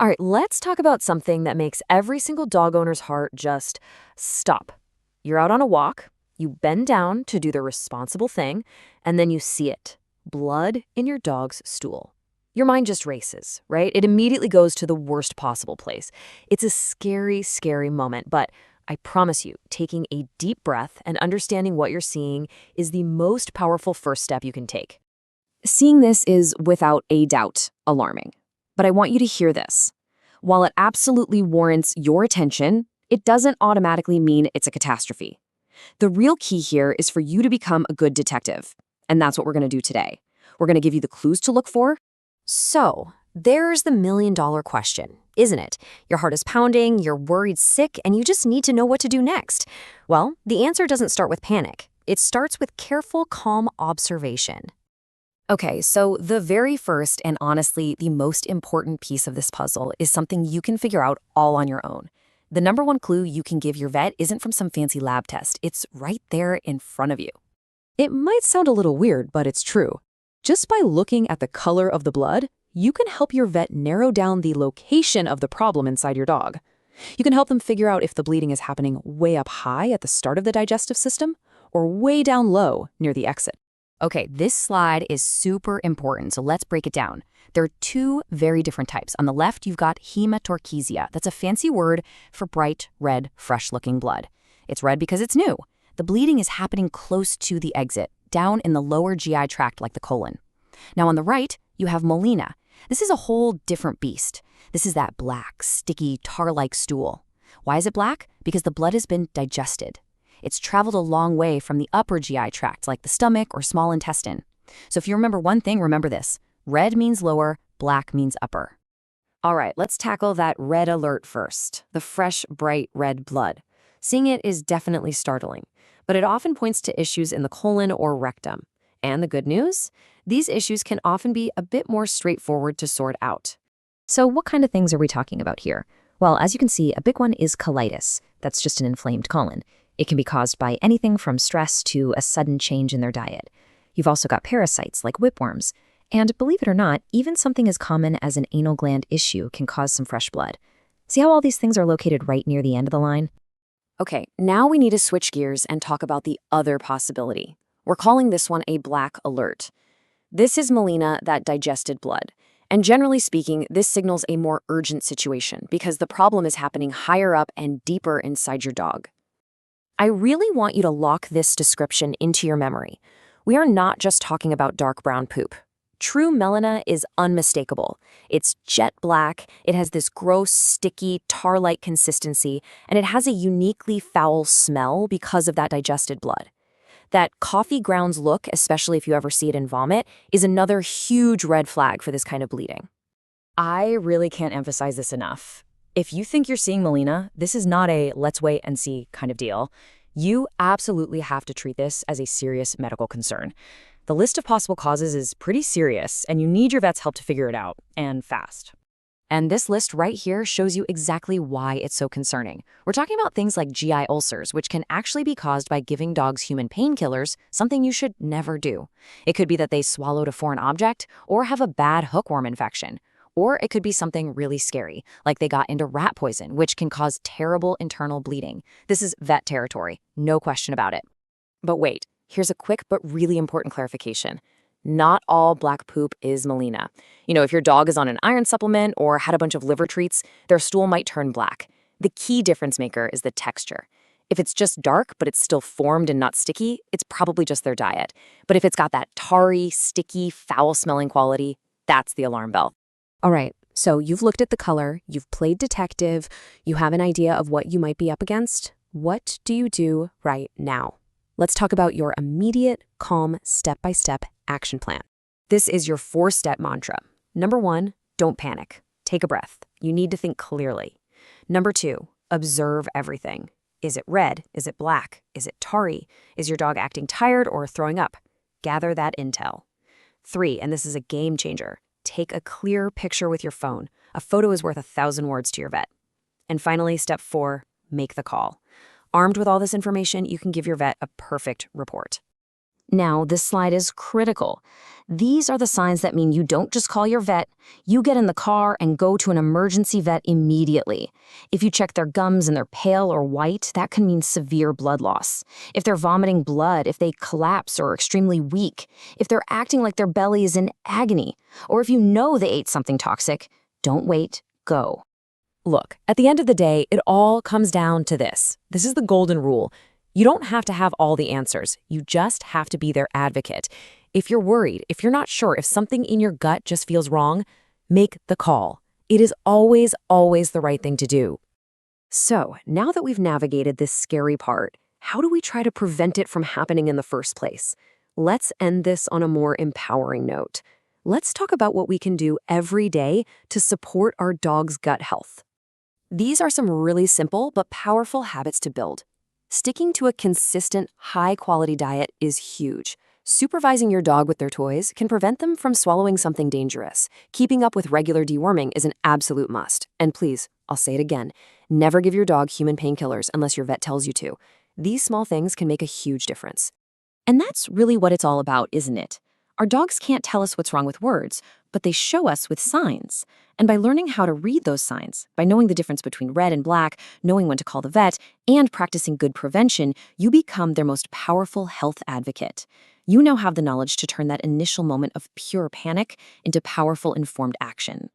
All right, let's talk about something that makes every single dog owner's heart just stop. You're out on a walk, you bend down to do the responsible thing, and then you see it, blood in your dog's stool. Your mind just races, right? It immediately goes to the worst possible place. It's a scary, scary moment, but I promise you, taking a deep breath and understanding what you're seeing is the most powerful first step you can take. Seeing this is, without a doubt, alarming. But I want you to hear this. While it absolutely warrants your attention, it doesn't automatically mean it's a catastrophe. The real key here is for you to become a good detective. And that's what we're going to do today. We're going to give you the clues to look for. So, there's the million-dollar question, isn't it? Your heart is pounding, you're worried sick, and you just need to know what to do next. Well, the answer doesn't start with panic. It starts with careful, calm observation. Okay, so the very first and honestly the most important piece of this puzzle is something you can figure out all on your own. The number one clue you can give your vet isn't from some fancy lab test. It's right there in front of you. It might sound a little weird, but it's true. Just by looking at the color of the blood, you can help your vet narrow down the location of the problem inside your dog. You can help them figure out if the bleeding is happening way up high at the start of the digestive system or way down low near the exit. Okay, this slide is super important, so let's break it down. There are two very different types. On the left, you've got Hematochezia. That's a fancy word for bright, red, fresh-looking blood. It's red because it's new. The bleeding is happening close to the exit, down in the lower GI tract like the colon. Now on the right, you have Melena. This is a whole different beast. This is that black, sticky, tar-like stool. Why is it black? Because the blood has been digested. It's traveled a long way from the upper GI tract, like the stomach or small intestine. So if you remember one thing, remember this. Red means lower, black means upper. All right, let's tackle that red alert first, the fresh, bright red blood. Seeing it is definitely startling, but it often points to issues in the colon or rectum. And the good news? These issues can often be a bit more straightforward to sort out. So what kind of things are we talking about here? Well, as you can see, a big one is colitis. That's just an inflamed colon. It can be caused by anything from stress to a sudden change in their diet. You've also got parasites like whipworms. And believe it or not, even something as common as an anal gland issue can cause some fresh blood. See how all these things are located right near the end of the line? Okay, now we need to switch gears and talk about the other possibility. We're calling this one a black alert. This is Melena, that digested blood. And generally speaking, this signals a more urgent situation because the problem is happening higher up and deeper inside your dog. I really want you to lock this description into your memory. We are not just talking about dark brown poop. True Melena is unmistakable. It's jet black, it has this gross, sticky, tar-like consistency, and it has a uniquely foul smell because of that digested blood. That coffee grounds look, especially if you ever see it in vomit, is another huge red flag for this kind of bleeding. I really can't emphasize this enough. If you think you're seeing Melena, this is not a let's wait and see kind of deal. You absolutely have to treat this as a serious medical concern. The list of possible causes is pretty serious, and you need your vet's help to figure it out, and fast. And this list right here shows you exactly why it's so concerning. We're talking about things like GI ulcers, which can actually be caused by giving dogs human painkillers, something you should never do. It could be that they swallowed a foreign object or have a bad hookworm infection. Or it could be something really scary, like they got into rat poison, which can cause terrible internal bleeding. This is vet territory, no question about it. But wait, here's a quick but really important clarification. Not all black poop is Melena. If your dog is on an iron supplement or had a bunch of liver treats, their stool might turn black. The key difference maker is the texture. If it's just dark, but it's still formed and not sticky, it's probably just their diet. But if it's got that tarry, sticky, foul-smelling quality, that's the alarm bell. All right, so you've looked at the color, you've played detective, you have an idea of what you might be up against. What do you do right now? Let's talk about your immediate, calm, step-by-step action plan. This is your 4-step mantra. Number 1, don't panic. Take a breath. You need to think clearly. Number 2, observe everything. Is it red? Is it black? Is it tarry? Is your dog acting tired or throwing up? Gather that intel. 3, and this is a game changer. Take a clear picture with your phone. A photo is worth 1,000 words to your vet. And finally, step 4, make the call. Armed with all this information, you can give your vet a perfect report. Now, this slide is critical. These are the signs that mean you don't just call your vet, you get in the car and go to an emergency vet immediately. If you check their gums and they're pale or white, that can mean severe blood loss. If they're vomiting blood, if they collapse or are extremely weak, if they're acting like their belly is in agony, or if you know they ate something toxic, don't wait, go. Look, at the end of the day, it all comes down to this. This is the golden rule. You don't have to have all the answers. You just have to be their advocate. If you're worried, if you're not sure, if something in your gut just feels wrong, make the call. It is always, always the right thing to do. So, now that we've navigated this scary part, how do we try to prevent it from happening in the first place? Let's end this on a more empowering note. Let's talk about what we can do every day to support our dog's gut health. These are some really simple but powerful habits to build. Sticking to a consistent, high-quality diet is huge. Supervising your dog with their toys can prevent them from swallowing something dangerous. Keeping up with regular deworming is an absolute must. And please, I'll say it again, never give your dog human painkillers unless your vet tells you to. These small things can make a huge difference. And that's really what it's all about, isn't it? Our dogs can't tell us what's wrong with words, but they show us with signs. And by learning how to read those signs, by knowing the difference between red and black, knowing when to call the vet, and practicing good prevention, you become their most powerful health advocate. You now have the knowledge to turn that initial moment of pure panic into powerful, informed action.